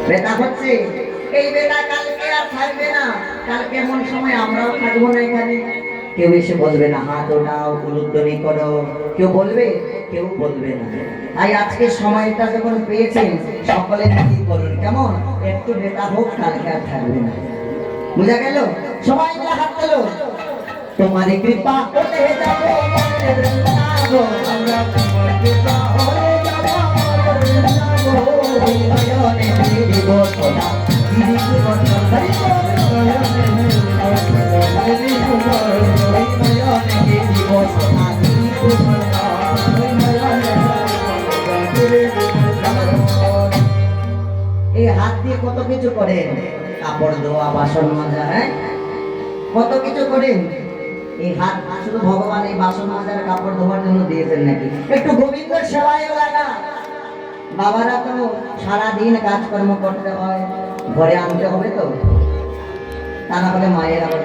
বেটা হচ্ছে এই বেটা কালকে আর থাকবে না, কালকে এমন সময় আমরাও থাকবো না এখানে। কেউ এসে বলবে না হাত ওঠাও উলুধ্বনি করো, কেউ বলবে? কেউ বলবে না। তাই আজকে সময়টা যখন পেয়েছেন সকলে কি করুন, কেমন একটু বেটা হোক, কালকে আর থাকবে না। বুঝা গেল? সবাই মিলে হাত তোলো। তোমার কৃপা হলে যাব আমরা, তোমার কৃপা হলে যাব নয়নে দিব সোনা এই হাত দিয়ে কত কিছু করেন, কাপড় ধোয়া, বাসন মাজা, হ্যাঁ কত কিছু করেন। এই হাত শুধু ভগবান এই বাসন মাজার কাপড় ধোয়ার জন্য দিয়েছেন নাকি? একটু গোবিন্দের সেবায় লাগা। বাবারা তো সারাদিন কাজকর্ম করতে হয়, ঘরে আনতে হবে তো, তা না হলে মায়ের আবার